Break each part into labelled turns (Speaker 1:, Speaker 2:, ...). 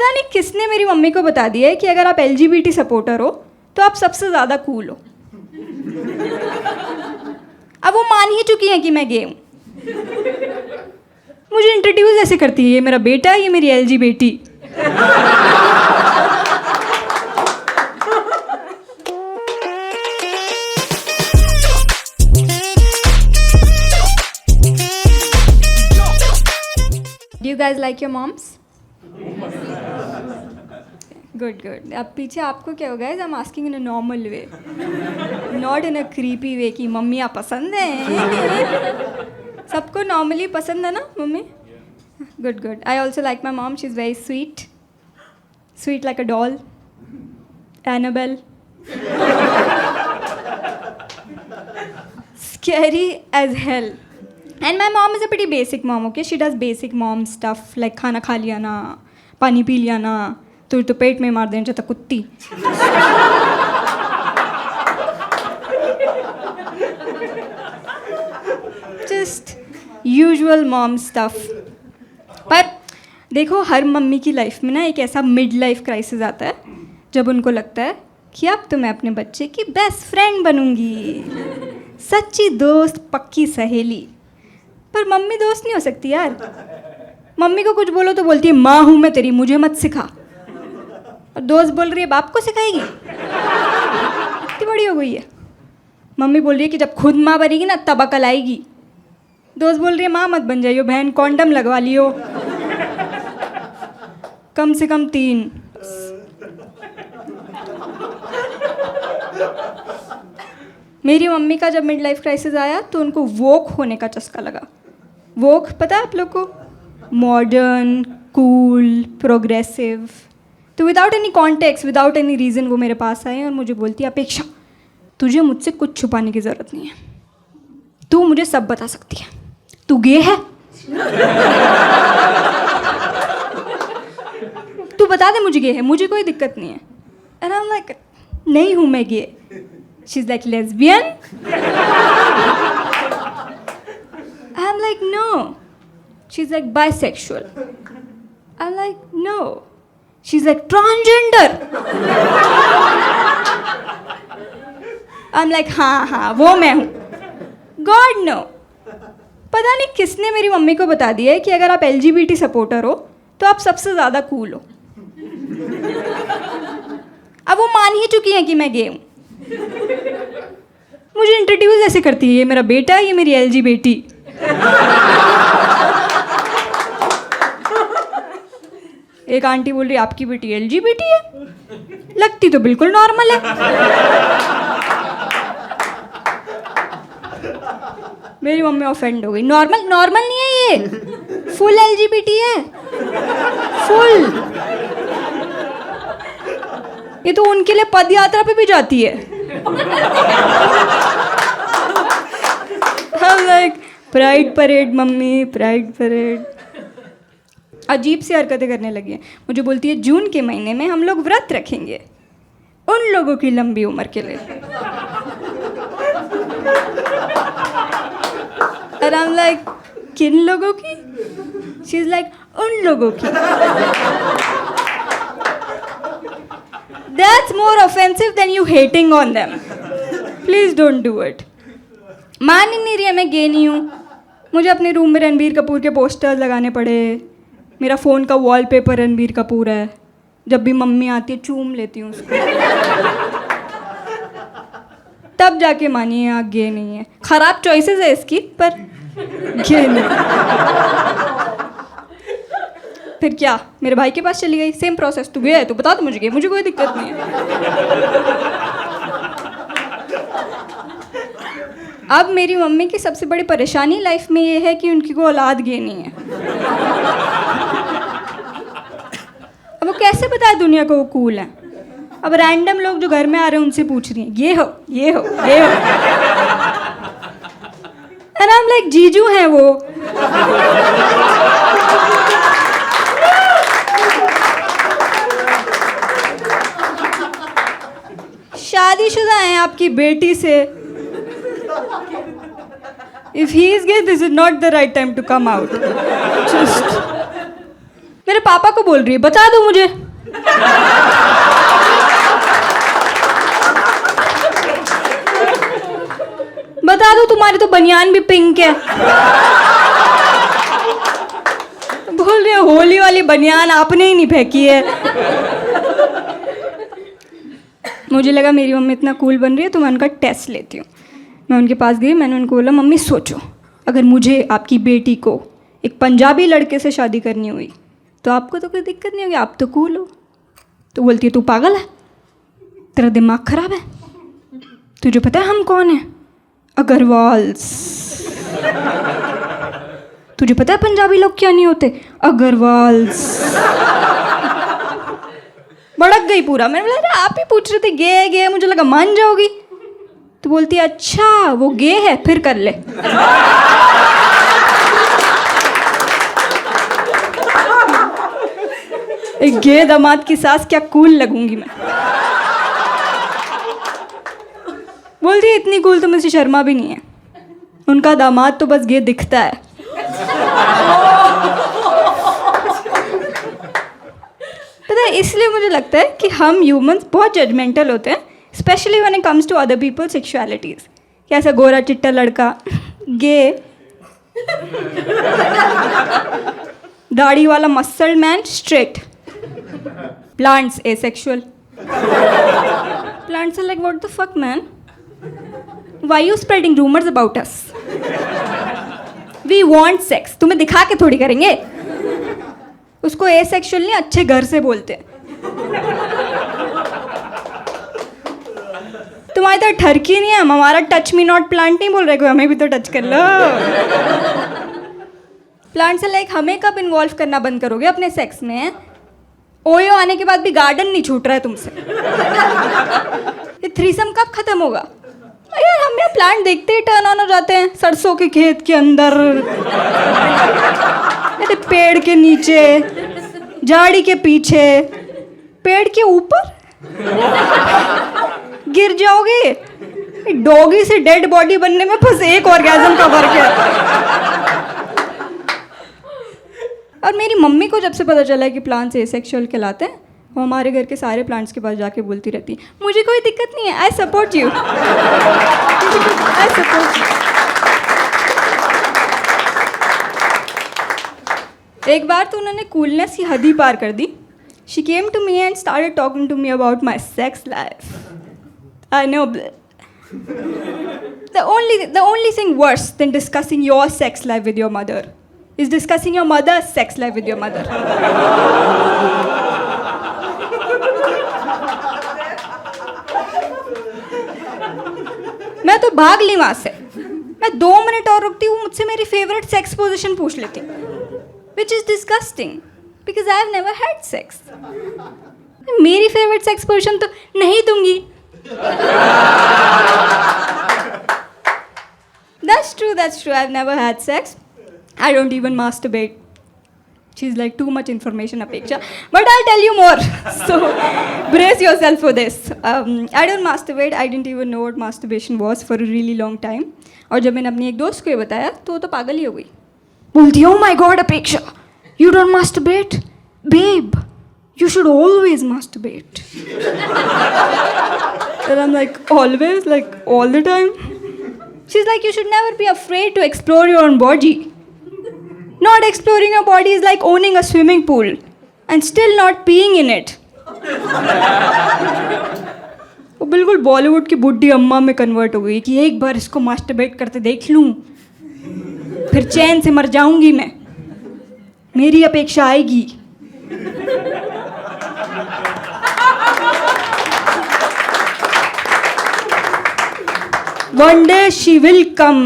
Speaker 1: पता नहीं किसने मेरी मम्मी को बता दिया है कि अगर आप LGBT सपोर्टर हो तो आप सबसे ज़्यादा कूल हो। अब वो मान ही चुकी हैं कि मैं गे हूँ। मुझे इंट्रोड्यूस ऐसे करती है, ये मेरा बेटा, ये मेरी LG बेटी। Do you guys like your moms? Good, good. अब पीछे आपको क्या होगा? I'm asking in a normal way, not in a creepy way कि मम्मियाँ पसंद हैं। सबको normally पसंद है ना mummy? Good, good. I also like my mom. She's very sweet. Sweet like a doll. Annabelle. Scary as hell. And my mom is a pretty basic mom, okay? She does basic mom stuff like खाना खा लिया ना, पानी P लिया ना, तो पेट में मार देना चाहता कुत्ती। Just usual mom stuff. पर देखो हर मम्मी की लाइफ में ना एक ऐसा मिड लाइफ क्राइसिस आता है जब उनको लगता है कि अब तो मैं अपने बच्चे की बेस्ट फ्रेंड बनूंगी, सच्ची दोस्त, पक्की सहेली। पर मम्मी दोस्त नहीं हो सकती यार। मम्मी को कुछ बोलो तो बोलती है माँ हूँ मैं तेरी, मुझे मत सिखा। और दोस्त बोल रही है बाप को सिखाएगी। इतनी बड़ी हो गई है। मम्मी बोल रही है कि जब खुद माँ बनेगी ना तब अकल आएगी। दोस्त बोल रही है माँ मत बन जाइयो बहन, कॉन्डम लगवा लियो, कम से कम 3। मेरी मम्मी का जब मिड लाइफ क्राइसिस आया तो उनको वोक होने का चस्का लगा। वोक पता है आप लोग को? Modern, cool, progressive. तो without any context, without any reason वो मेरे पास आए और मुझे बोलती अपेक्षा तुझे मुझसे कुछ छुपाने की ज़रूरत नहीं है, तू मुझे सब बता सकती है। तू गे है? तू बता दे मुझे गे है, मुझे कोई दिक्कत नहीं है। एंड आई एम लाइक नहीं हूँ मैं गे। She's like lesbian? I'm like no. She's like bisexual. I'm like no. She's like transgender. I'm like हाँ वो मैं हूँ। God no. पता नहीं किसने मेरी मम्मी को बता दिया है कि अगर आप LGBT सपोर्टर हो तो आप सबसे ज़्यादा कूल हो। अब वो मान ही चुकी हैं कि मैं गे हूँ। मुझे इंट्रोड्यूस ऐसे करती है, ये मेरा बेटा, ये मेरी LG बेटी। एक आंटी बोल रही आपकी बेटी LG बेटी है, लगती तो बिल्कुल नॉर्मल है। मेरी मम्मी ऑफेंड हो गई। नॉर्मल नहीं है ये, फुल LGBT है, फुल। ये तो उनके लिए पद यात्रा पे भी जाती है। Like pride parade mummy, pride parade. अजीब सी हरकतें करने लगी है। मुझे बोलती है जून के महीने में हम लोग व्रत रखेंगे उन लोगों की लंबी उम्र के लिए। और आई एम लाइक किन लोगों की? शी इज लाइक उन लोगों की। That's more offensive than you hating on them. Please don't do it. मान ही नहीं रही है मैं गे नहीं हूँ। मुझे अपने रूम में रणबीर कपूर के पोस्टर्स लगाने पड़े। मेरा फ़ोन का वॉलपेपर रणबीर कपूर है। जब भी मम्मी आती है चूम लेती हूँ उसको। तब जाके मानिए आप गे नहीं है। ख़राब चॉइसेस है इसकी, पर गे नहीं। फिर क्या मेरे भाई के पास चली गई, सेम प्रोसेस। तू गया है तो बता दो मुझे, मुझे कोई दिक्कत नहीं है। अब मेरी मम्मी की सबसे बड़ी परेशानी लाइफ में ये है कि उनकी को औलाद गे नहीं है। अब वो कैसे बताए दुनिया को वो कूल है? अब रैंडम लोग जो घर में आ रहे हैं उनसे पूछ रही हैं ये हो ये हो ये हो। एंड आई एम लाइक जीजू हैं वो। शादीशुदा हैं आपकी बेटी से। If he is gay, this is not the right time to come out. Just मेरे पापा को बोल रही है बता दो मुझे। बता दो तुम्हारी तो बनियान भी पिंक है। बोल रही है होली वाली बनियान आपने ही नहीं फेंकी है। मुझे लगा मेरी मम्मी इतना कूल बन रही है तो मैं उनका टेस्ट लेती हूँ। मैं उनके पास गई, मैंने उनको बोला मम्मी सोचो अगर मुझे आपकी बेटी को एक पंजाबी लड़के से शादी करनी हुई तो आपको तो कोई दिक्कत नहीं होगी, आप तो कूल हो। तो बोलती है तू पागल है, तेरा दिमाग खराब है, तुझे पता है हम कौन हैं? अग्रवाल्स। तुझे पता है पंजाबी लोग क्या नहीं होते? अग्रवाल्स। भड़क गई पूरा। मैंने बोला अरे आप ही पूछ रहे थे गे गे, मुझे लगा मान जाओगी। तो बोलती है अच्छा वो गे है फिर कर ले। एक गे दामाद की सास क्या कूल लगूंगी मैं। बोलती है इतनी कूल तो मुझसे शर्मा भी नहीं है, उनका दामाद तो बस गे दिखता है। पता है इसलिए मुझे लगता है कि हम ह्यूमंस बहुत जजमेंटल होते हैं, especially when it comes to other people sexualities. कैसा गोरा चिट्टा लड़का गे, दाढ़ी वाला muscle man straight, plants asexual. Plants are like what the fuck man, why you spreading rumors about us? We want sex। तुम्हें दिखा के थोड़ी करेंगे। उसको एसेक्सुअल नहीं अच्छे घर से बोलते। तुम्हारी तो ठरकी नहीं है, हमारा टच मी नॉट प्लांट नहीं बोल रहे कोई, हमें भी तो टच कर लो। प्लांट से लाइक हमें कब इन्वॉल्व करना बंद करोगे अपने सेक्स में? ओयो आने के बाद भी गार्डन नहीं छूट रहा है तुमसे। ये थ्रीसम कब खत्म होगा? यार हम यहाँ प्लांट देखते ही टर्न ऑन हो जाते हैं, सरसों के खेत के अंदर, पेड़ के नीचे, झाड़ी के पीछे, पेड़ के ऊपर गिर जाओगे। डॉगी से डेड बॉडी बनने में बस एक ऑर्गेज़म का फर्क है। और मेरी मम्मी को जब से पता चला कि प्लांट्स एसेक्सुअल कहलाते हैं, वो हमारे घर के सारे प्लांट्स के पास जाके बोलती रहती मुझे कोई दिक्कत नहीं है, I support you, I support you. एक बार तो उन्होंने कूलनेस की हद ही पार कर दी। She came to me and started talking to me about my sex life. I know the only thing worse than discussing your sex life with your mother is discussing your mother's sex life with your mother. मैं तो भाग ली वहां से। मैं 2 minute और रुकती हूँ, मुझसे मेरी फेवरेट सेक्स पोजीशन पूछ लेती, which is disgusting because I have never had sex. मेरी फेवरेट सेक्स पोजीशन तो नहीं दूंगी। That's true. I've never had sex. I don't even masturbate. She's like too much information, Apeksha. But I'll tell you more. So brace yourself for this. I don't masturbate. I didn't even know what masturbation was for a really long time. और जब मैंने अपनी एक दोस्त को ये बताया तो वो तो पागल ही हो गई। बोलती है, oh my God, Apeksha, you don't masturbate? Babe, you should always masturbate. And I'm like, always? Like all the time? She's like, you should never be afraid to explore your own body. Not exploring your body is like owning a swimming pool and still not peeing in it. वो बिल्कुल बॉलीवुड की बुड्ढी अम्मा में convert हो गई कि एक बार इसको मास्टरबेट करते देख लूं, फिर चैन से मर जाऊंगी मैं, मेरी अपेक्षा आएगी। One day she will come.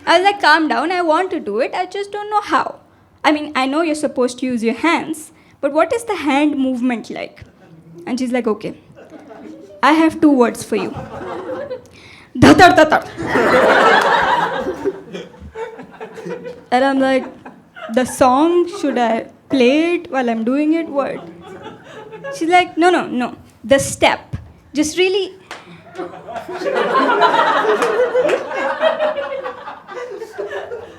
Speaker 1: I was like, calm down, I want to do it, I just don't know how. I mean, I know you're supposed to use your hands, but what is the hand movement like? And she's like, okay, I have 2 words for you. Dhatar tatar. And I'm like, the song, should I play it while I'm doing it? What? She's like, no, the step. Just really.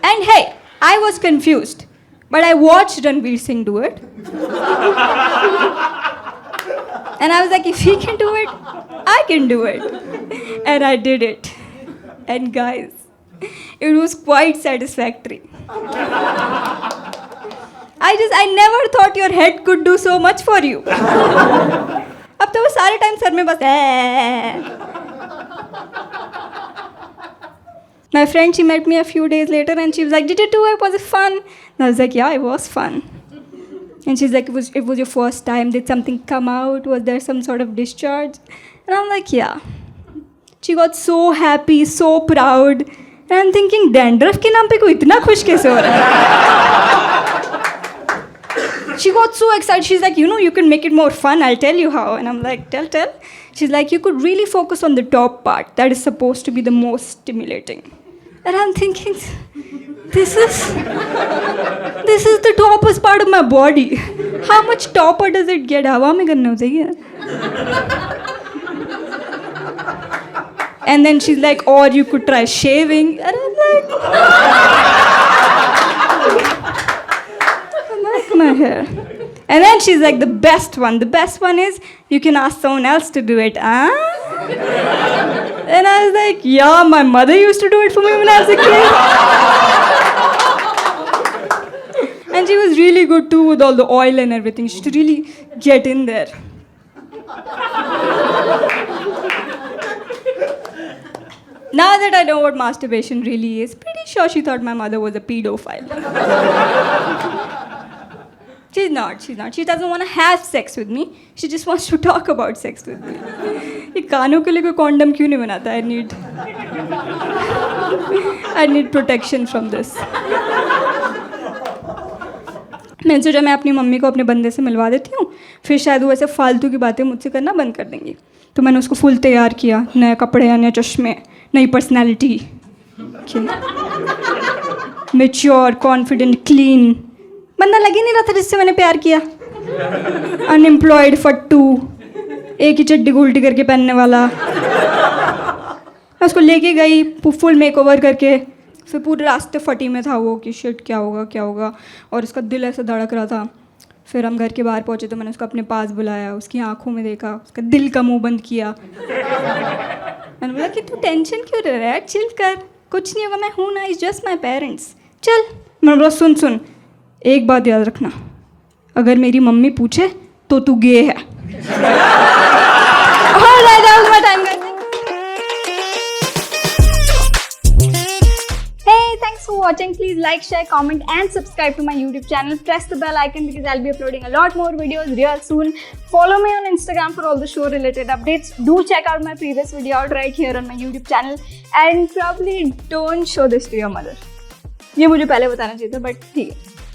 Speaker 1: And hey, I was confused But I watched Ranveer Singh do it. And I was like, if he can do it, I can do it. And I did it. And guys, it was quite satisfactory. I never thought your head could do so much for you. अब तो वो सारे time sir में बस My friend, she met me a few days later and she was like, did you do it? Was it fun? And I was like, yeah, it was fun. And she's like, it was your first time. Did something come out? Was there some sort of discharge? And I'm like, yeah. She got so happy, so proud. And I'm thinking, dandruff के नाम पे कोई इतना खुश कैसे हो रहा है? She got so excited. She's like, you can make it more fun. I'll tell you how. And I'm like, tell. She's like, you could really focus on the top part. That is supposed to be the most stimulating. And I'm thinking, this is the toppest part of my body. How much topper does it get? हवा में करना चाहिए. And then she's like, or you could try shaving. And I'm like my hair. And then she's like, the best one is you can ask someone else to do it. Huh? And I was like, yeah, my mother used to do it for me when I was a kid. And she was really good too with all the oil and everything. She used to really get in there. Now that I know what masturbation really is, pretty sure she thought my mother was a pedophile. She's not. She doesn't want to have sex with me. She just wants to talk about sex with me. ये कानों के लिए कोई condom क्यों नहीं बनाता? I need protection from this. मैंने सोचा मैं अपनी मम्मी को अपने बंदे से मिलवा देती हूँ, फिर शायद वो ऐसे फालतू की बातें मुझसे करना बंद कर देंगी. तो मैंने उसको फुल तैयार किया, नए कपड़े, नए चश्मे, नई पर्सनैलिटी, मैच्योर, कॉन्फिडेंट, क्लीन. बंदा लग ही नहीं रहा था जिससे मैंने प्यार किया. अनएम्प्लॉयड फट्टू, एक ही चड्डी को उल्टी करके पहनने वाला. मैं उसको लेके गई फुल मेकओवर करके. फिर पूरे रास्ते फटी में था वो कि शिट क्या होगा, और उसका दिल ऐसा धड़क रहा था. फिर हम घर के बाहर पहुँचे तो मैंने उसको अपने पास बुलाया, उसकी आंखों में देखा, उसका दिल का मुंह बंद किया. मैंने बोला कि तू टेंशन क्यों ले रहा है, चिल कर, कुछ नहीं होगा, मैं हूँ ना, इट्स जस्ट माई पेरेंट्स, चल. मैंने बोला सुन, एक बात याद रखना, अगर मेरी मम्मी पूछे तो तू गे है. Thanks for watching. Please like, share, comment and subscribe to my YouTube channel. Press the bell icon because I'll be uploading a lot more videos real soon. Follow me on Instagram for all the show related updates. Do check out my previous video out right here on my YouTube channel. And probably don't show this to your mother. ये मुझे पहले बताना चाहिए था, but ठीक है.